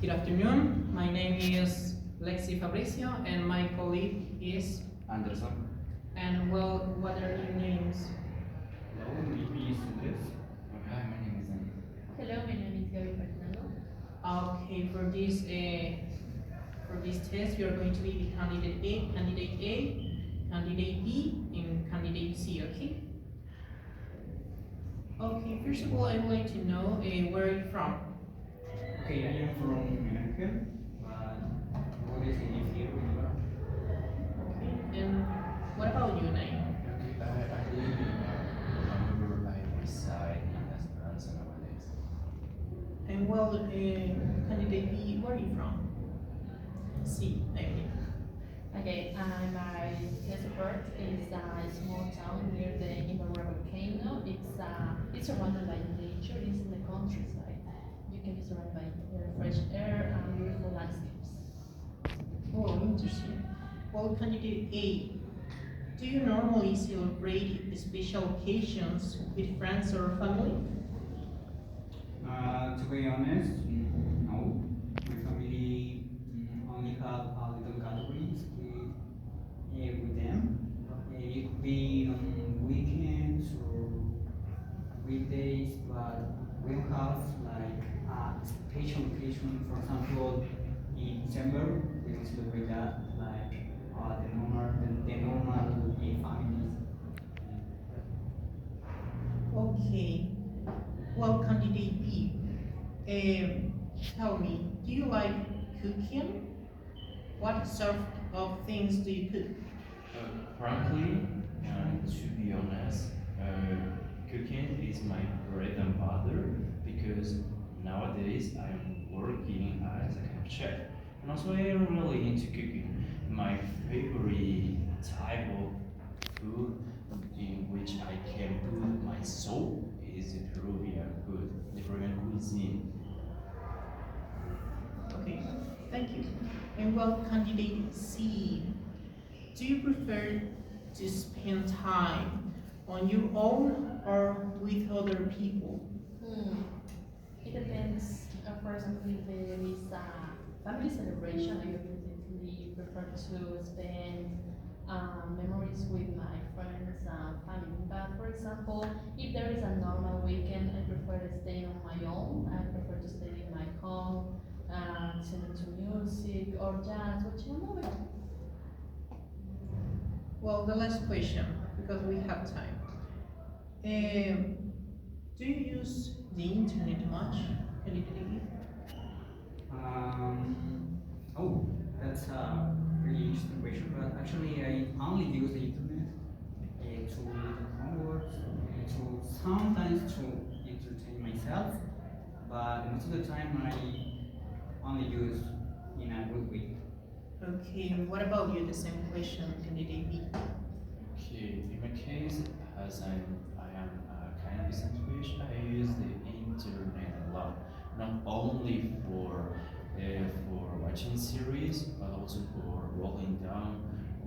Good afternoon. My name is Lexi Fabricio, and my colleague is Anderson. And well, what are your names? Hello, my name is Andres. Hi, my name is Nain. Hello, my name is Gaby Fernando. Okay, for this test, you are going to be the candidate A, candidate B, and candidate C. Okay. Okay. First of all, I would like to know where are you from? Okay, I am from Mexico, but what is live here in Ibarra? Okay. And what about you, Nain? Okay, I live in however, I reside in Esperanza nowadays. And well, candidate B, where are you from? C, I mean. Okay, my Desert is a small town near the Ibarra volcano. It's surrounded by nature. It's in the countryside. You can be surrounded by fresh air and beautiful landscapes. Oh, interesting. Well, candidate A, do you normally celebrate special occasions with friends or family? To be honest, no. My family only have a little gatherings with them. It could be on weekends or weekdays, but we don't have like a special occasion. For example, in December, we don't celebrate that like the normal families. Okay. Well, candidate B, tell me, do you like cooking? What sort of things do you cook? Frankly, and to be honest, cooking is my bread and butter because nowadays I'm working as a kind of chef. And also I am really into cooking. My favorite type of food in which I can put my soul is the Peruvian food, the Peruvian cuisine. Okay, thank you. And well, candidate C, do you prefer to spend time on your own or with other people? Hmm. It depends. For example, if there is a family celebration, I definitely prefer to spend memories with my friends and family. But for example, if there is a normal weekend, I prefer staying on my own. I prefer to stay in my home, listening to music or just watching a movie. Well, the last question, because we have time. Um, do you use the internet much? Candidate Um, oh, that's a really interesting question. But actually, I only use the internet to do homework, to sometimes to entertain myself. But most of the time, I only use in a good way. Okay, what about you? The same question, candidate B. Okay, in my case, as I am kind of a situation, I use the internet a lot, not only for watching series, but also for rolling down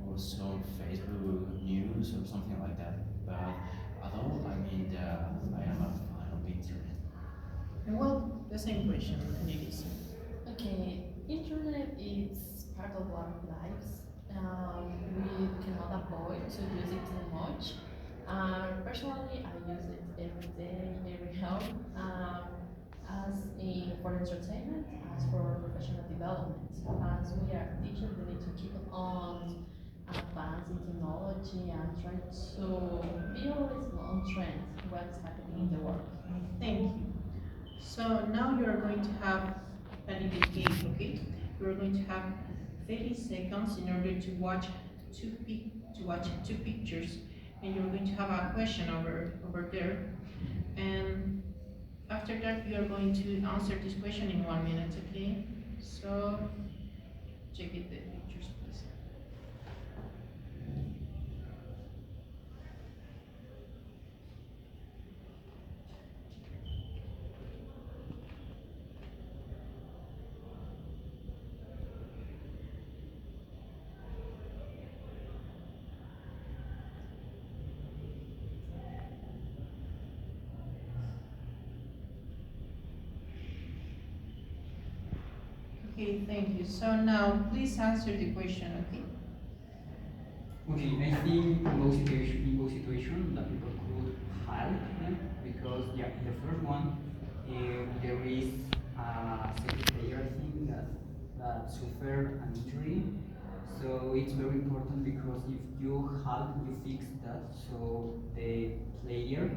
or some Facebook news or something like that. But although I mean I am a fan of internet. And well, the same question, candidate C. Okay, internet is part of our lives. We cannot avoid to use it too much. Personally, I use it every day, every hour, for entertainment, as for professional development. As we are teachers, we need to keep on advancing technology and trying to be always on trend what's happening in the world. Thank you. So now you are going to have candidate A, okay? You are going to have 30 seconds in order to watch two pictures, and you're going to have a question over there. And after that, you are going to answer this question in 1 minute, okay? So check it the pictures, please. Okay, thank you. So now, please answer the question, okay? Okay, I think in both situations that people could help them because yeah, in the first one there is a soccer player I think that suffered an injury. So it's very important because if you help, you fix that, so the player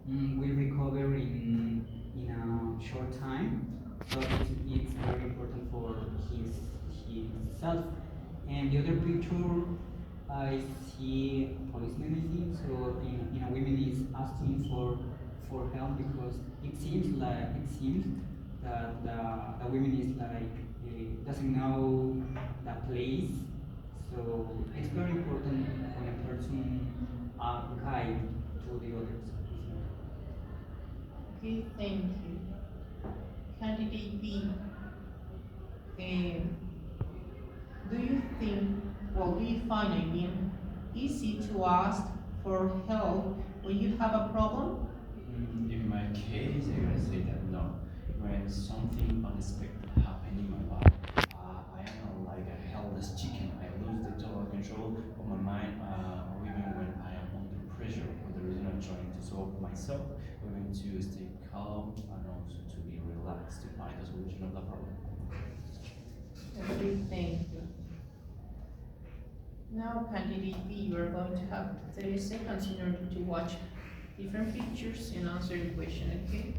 will recover in a short time. So it's very important for himself. And the other picture, I see policeman, I think. So in a woman is asking for help because it seems that the woman is like doesn't know the place. So it's very important when a person guide to the others. Okay, thank you. Candidate B, do you think, well, do you find, I mean, easy to ask for help when you have a problem? In my case, I gotta say that no. When something unexpected happened in my life, I am not like a helpless chicken. I lose the total control of my mind, or even when I am under pressure for the reason I'm trying to solve myself, even to stay calm and also to be relaxed to find the solution of the problem. Okay, thank you. Now, candidate B, you are going to have 30 seconds in order to watch different pictures and answer the question, okay?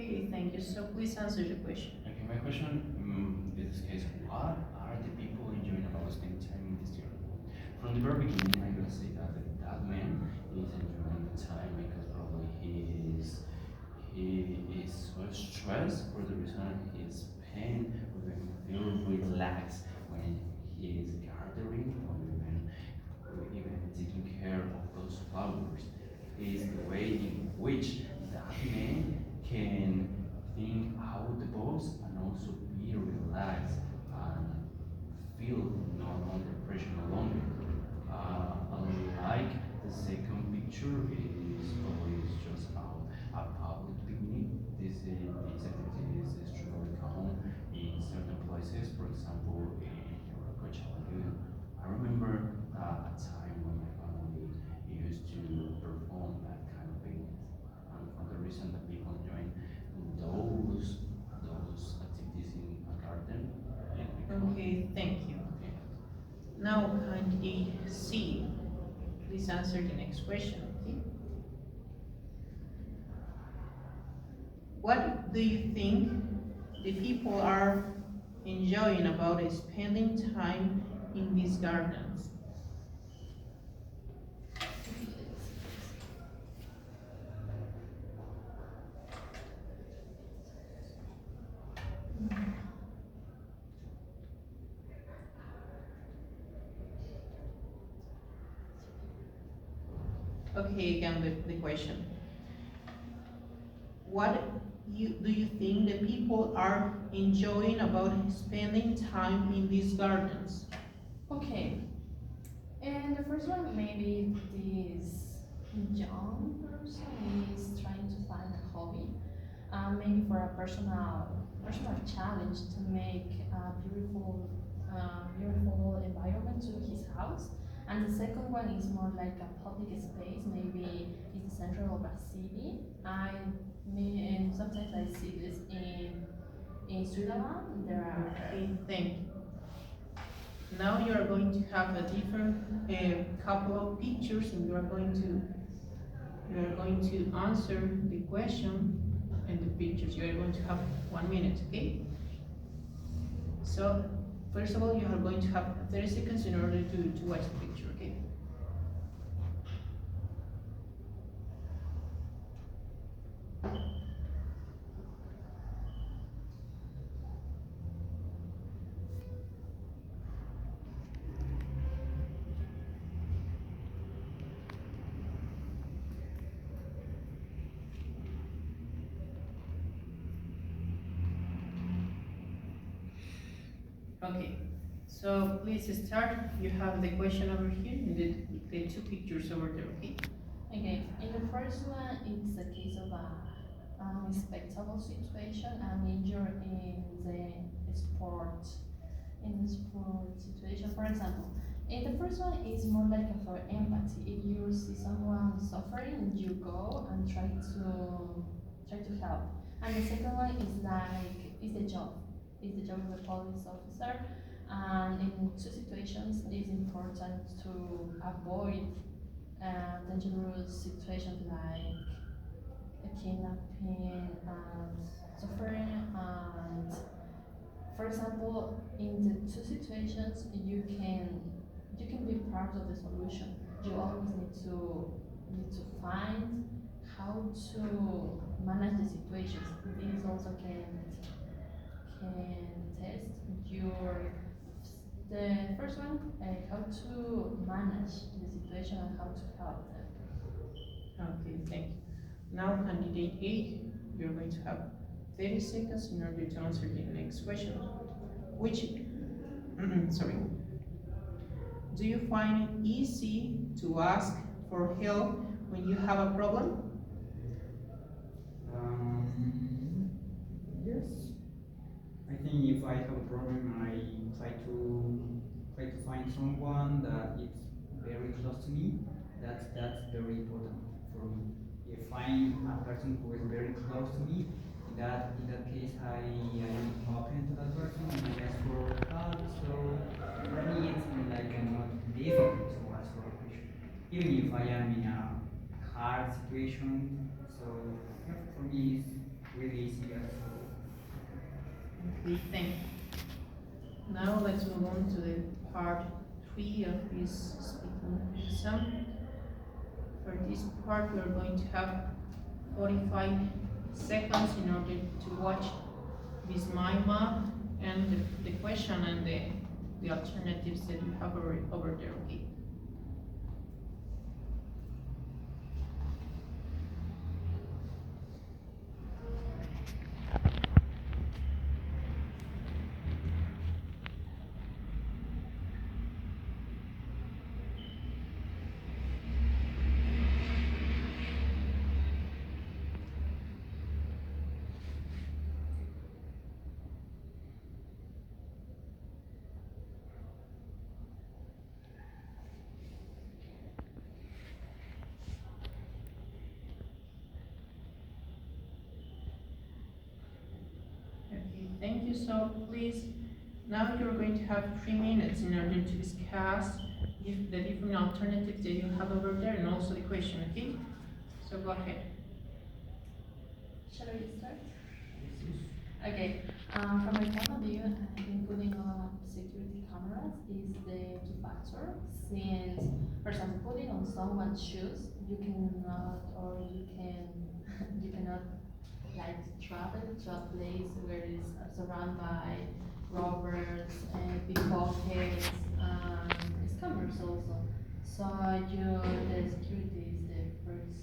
Okay, thank you. So please answer the question. Okay, my question in this case, what are the people enjoying about spending time in this year? From the very beginning, I'm gonna say that man is enjoying the time because probably he is so stressed for the reason he's pain or even feel relaxed when he is gathering or even taking care of those flowers. Is the way in which that man can think out the box and also be relaxed and feel no longer pressure no longer. Unlike the second picture, it is always just a public picnic. This activity is extremely common in certain places. For example, in Coachella. I remember a time when my family used to perform that kind of picnics, and for the reason that people enjoy those activities in a garden, it becomes Okay, thank you. okay. Now, candidate C, please answer the next question, okay? What do you think the people are enjoying about spending time in these gardens? Okay, again, the question. What do you think the people are enjoying about spending time in these gardens? Okay, and the first one, maybe this young person is trying to find a hobby, maybe for a personal challenge to make a beautiful environment to his house. And the second one is more like a public space, maybe it's the center of a city. And sometimes I see this in Switzerland. There are Okay, thank you. Now you are going to have a different couple of pictures, and you are going to answer the question and the pictures. You are going to have 1 minute, okay? So first of all, you are going to have 30 seconds in order to watch the picture, okay? Okay, so please start. You have the question over here and the two pictures over there, okay? Okay, in the first one, it's a case of a unexpectable situation, an injury in the sport, in the sport situation. For example, in the first one is more like a for empathy. If you see someone suffering, you go and try to help. And the second one is like is the job, is the job of the police officer. And in two situations, it is important to avoid dangerous situations like a kidnapping and suffering. And for example, in the two situations, you can be part of the solution. You always need to find how to manage the situations. This also can test your the first one, how to manage the situation and how to help them. Okay, thank you. Now, candidate A, you're going to have 30 seconds in order to answer the next question. Which, sorry, do you find it easy to ask for help when you have a problem? Yes. I think if I have a problem, I try to find someone that is very close to me. That's very important for me. If I'm a person who is very close to me, in that case, I am open to that person and I ask for help. So for me, it's like not difficult to ask for help, even if I am in a hard situation. So yeah, for me, it's really easy to ask for help. Okay, thank you. Now let's move on to the part 3 of this speaking exam. For this part, we are going to have 45 seconds in order to watch this mind map and the question and the alternatives that you have over there, okay? Okay, thank you. So please, now you're going to have 3 minutes in order to discuss the different alternatives that you have over there and also the question, okay? So go ahead. Shall we start? Okay. From my point of view, I think putting on security cameras is the key factor. Since, for example, putting on someone's shoes, you cannot or you cannot like travel to a place where it's surrounded by robbers and pickpockets and scammers also. So the security is the first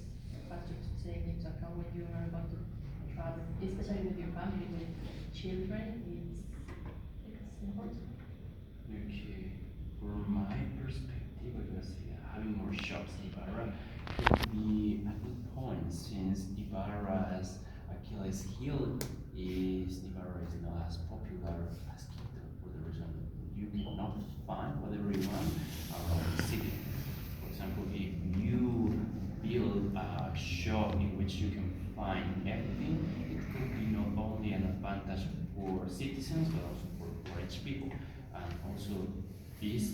factor to take into account when you are going to travel, especially with your family, with children. It's important. Okay, from my perspective, I would say that having more shops in Ibarra could be a good point since Ibarra's Achilles heel is Ibarra is not as popular as Quito for the reason you cannot find whatever you want around the city. For example, if you build a shop in which you can find everything, it could be not only an advantage for citizens but also for rich people. And also, this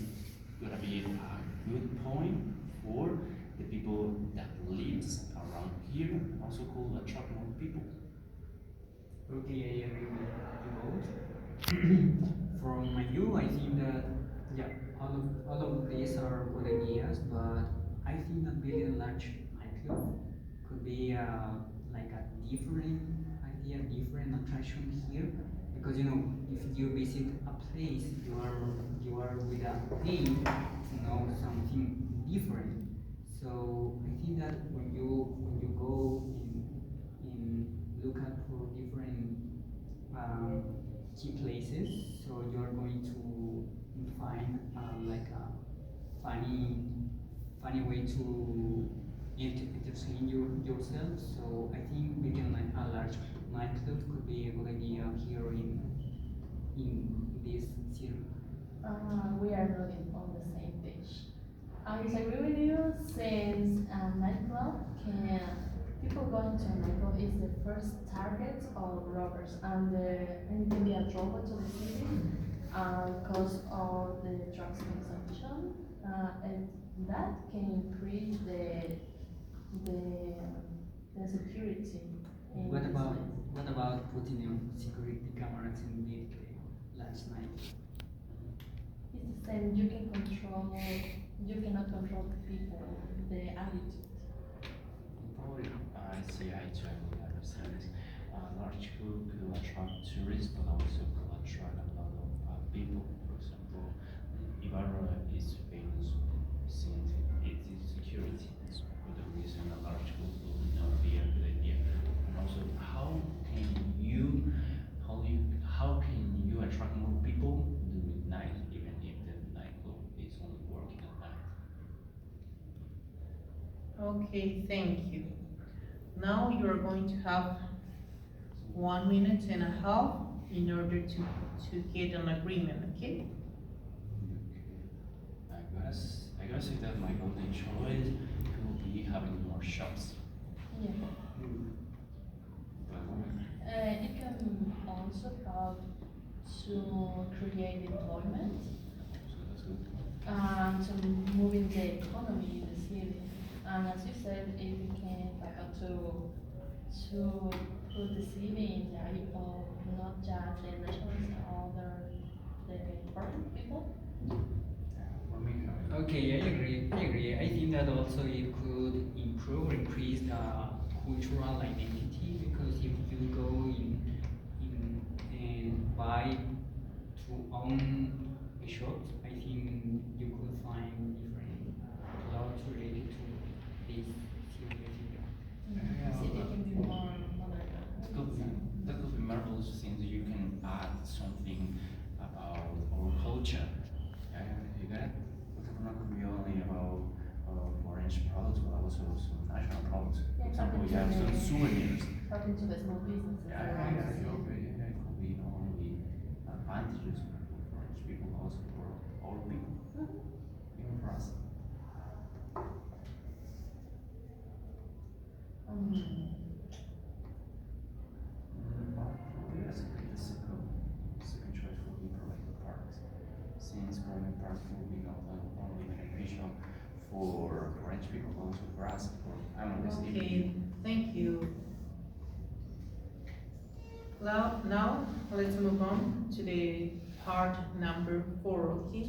gonna be a good point for the people that lives around here. Also, could attract more people. Okay, I agree with you both. From my view, I think that yeah, all of these are good ideas, but I think that building a large nightclub could be like a different idea, different attraction here, because if you visit a place, you are with a aim to know something different. So I think that when you go in look at for different key places. So you are going to yourself. So I think making like a large nightclub could be a good idea here in this city. We are not on the same page. I disagree with you since a nightclub can people going to a nightclub is the first target of robbers and it can be a drawback to the city because of the drugs consumption and that can increase the the security in What this about place. what about putting in security cameras in the last night? It's the same. You can control. You cannot control the people, the attitude. Probably, I see eye to eye with other things. Large group could attract tourists, but also could attract a lot of people. For example, Ibarra is famous since it is security. So for the reason a large group will not be a good idea. And also, how can you attract more people during night, even if the nightclub is only working at night? Okay, thank you. Now you're going to have 1 minute and a half in order to get an agreement, okay? I gotta say that my golden choice will be having more shops. Yeah. But It can also help to create employment, so that's good. to moving the economy in the city. And as you said, it can help to put the city in the eye of not just the nationals, other the foreign people. For me, Okay, I agree. I agree. I think that also it could improve or increase the cultural identity because if you go in and buy to own the shops, I think you could find different clothes related to this city. The city can be more modern. that could be that could be marvelous since you can add something about our culture. Yeah, you get it? For example, not could be only about orange products, but also some national products. For Yeah, example, you something have to some the- souvenirs. Helping to the small businesses around the city. It could be not only advantages for French people, also for all people, even for us. Um, Probably the second choice will be private parks, since private parks will be not only beneficial for French people, but also for us, for I don't know, this Okay, thank you. Now let's move on to the part number 4, okay?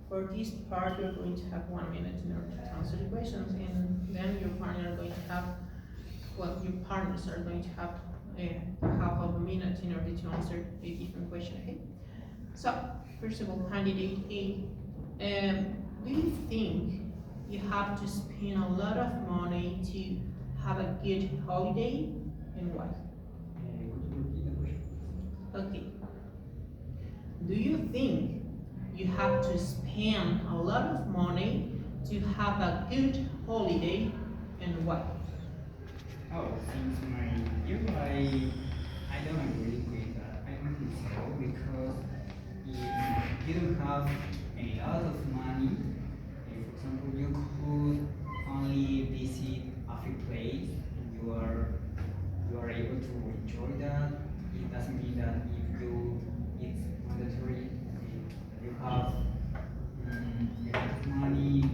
For this part, you're going to have 1 minute in order to answer the questions, and then your partner are going to have, well, your partners are going to have half of a minute in order to answer a different question, okay? So, first of all, candidate A, do you think you have to spend a lot of money to have a good holiday, and why? Could you repeat the question? Okay. Do you think you have to spend a lot of money to have a good holiday, and why? Oh, since my view, I don't agree with that. I don't think so because if you don't have a lot of money, for example, you could only visit a few places. You are you are able to enjoy that. It doesn't mean that if you it's mandatory that you have enough money to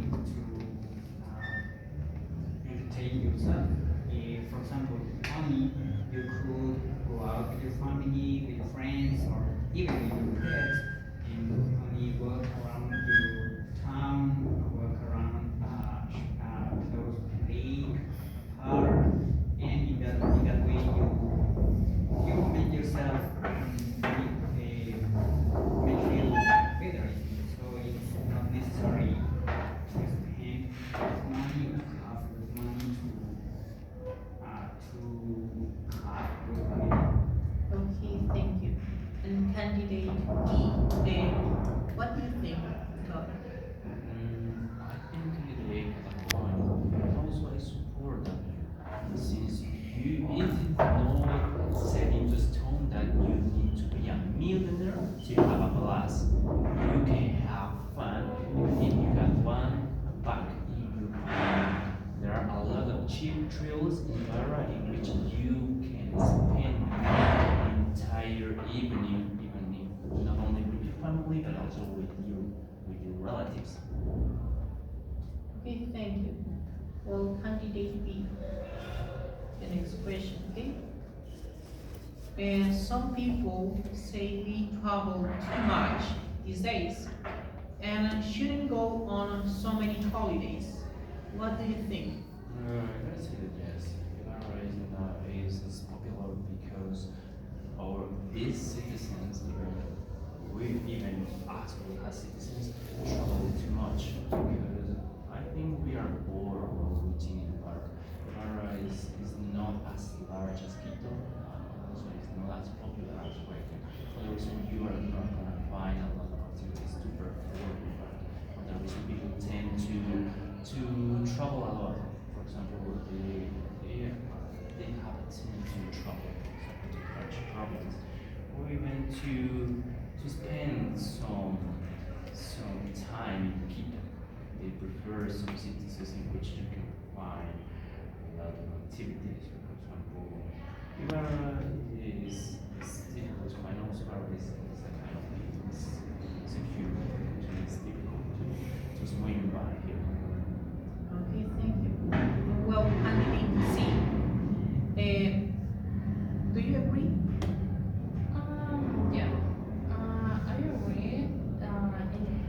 entertain yourself. For example, only you could go out with your family, with your friends, or even with your pets, and only walk around your town, walk around close to the lake, park, and in that way you make yourself make feel better. So it's not necessary to spend money or to have money to have good holiday. Okay, thank you. And candidate B, skills in an era in which you can spend an entire evening, even if not only with your family but also with your relatives. Okay, thank you. Well, candidate B, the next question, okay? Some people say we travel too much these days and shouldn't go on so many holidays. What do you think? I gotta say that yes, Ibarra is popular because our these citizens, even us, we as citizens, travel too much because I think we are bored of routine in the park. Ibarra is not as large as Quito, so it's not as popular as Hueco. For the reason you are not gonna find a lot of activities to perform in Ibarra. For the reason people tend to travel a lot. For example, they have a tendency to travel, for example, to French province, or even to spend some time in Quito. They prefer some cities in which you can find a lot of activities. For example, Ibarra is difficult to find. Also, Ibarra is a kind of secure, it's difficult to swim by here. Okay, thank you. Well, candidate C, do you agree? Yeah. I agree in the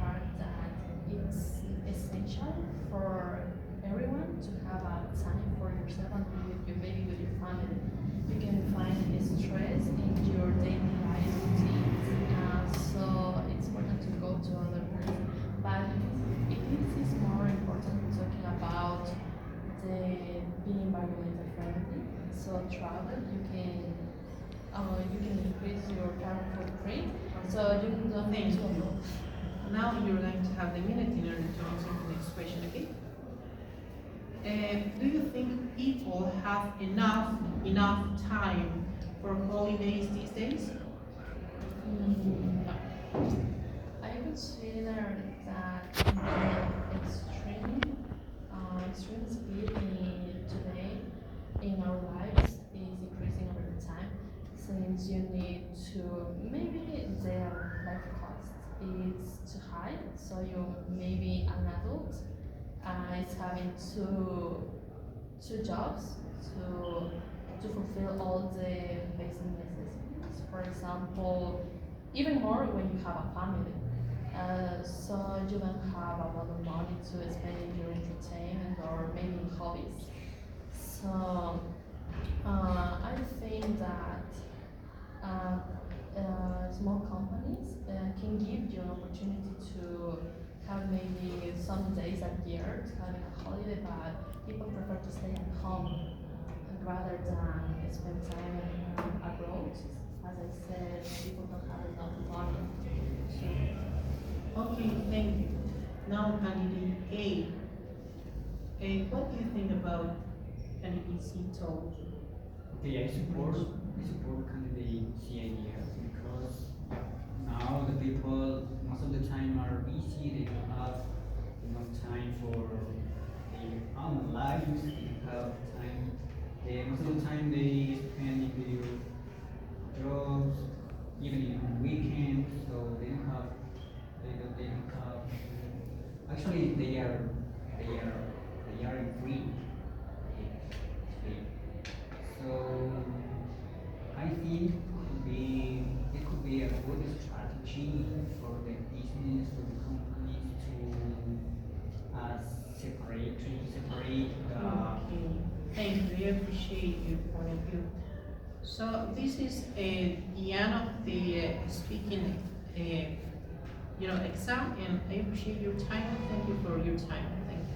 part that it's essential for everyone to have a time for yourself and with your maybe with your family. You can find stress in your daily life routines, so it's important to go to other place. But it is more important talking about the being environmental friendly. So travel, you can increase your carbon footprint. So you don't need Thank to. you. Now you're going to have the minute in order to answer the next question, okay? Do you think people have enough time for holidays these days? No. I consider that the extreme speed today in our lives is increasing over the time since you need to maybe the life cost is too high, so you maybe an adult is having two jobs to fulfill all the basic necessities. For example, even more when you have a family. So you don't have a lot of money to spend in your entertainment or maybe in hobbies. So I think that uh, small companies can give you an opportunity to have maybe some days a year to having a holiday, but people prefer to stay at home rather than spend time abroad. As I said, people don't have enough money. Okay, thank you. Now candidate A. What do you think about candidate C told you? Okay, I support candidate C idea because now the people most of the time are busy. They don't have enough time for their own lives. They don't have time. Most of the time they spend in their jobs, even in weekends. So they don't have. Actually, they are they are free. So I think it could be a good strategy for the business, for the companies to separate Okay, thank you. I appreciate your point of view. So this is the end of the speaking, exam, and I appreciate your time. Thank you for your time. Thank you.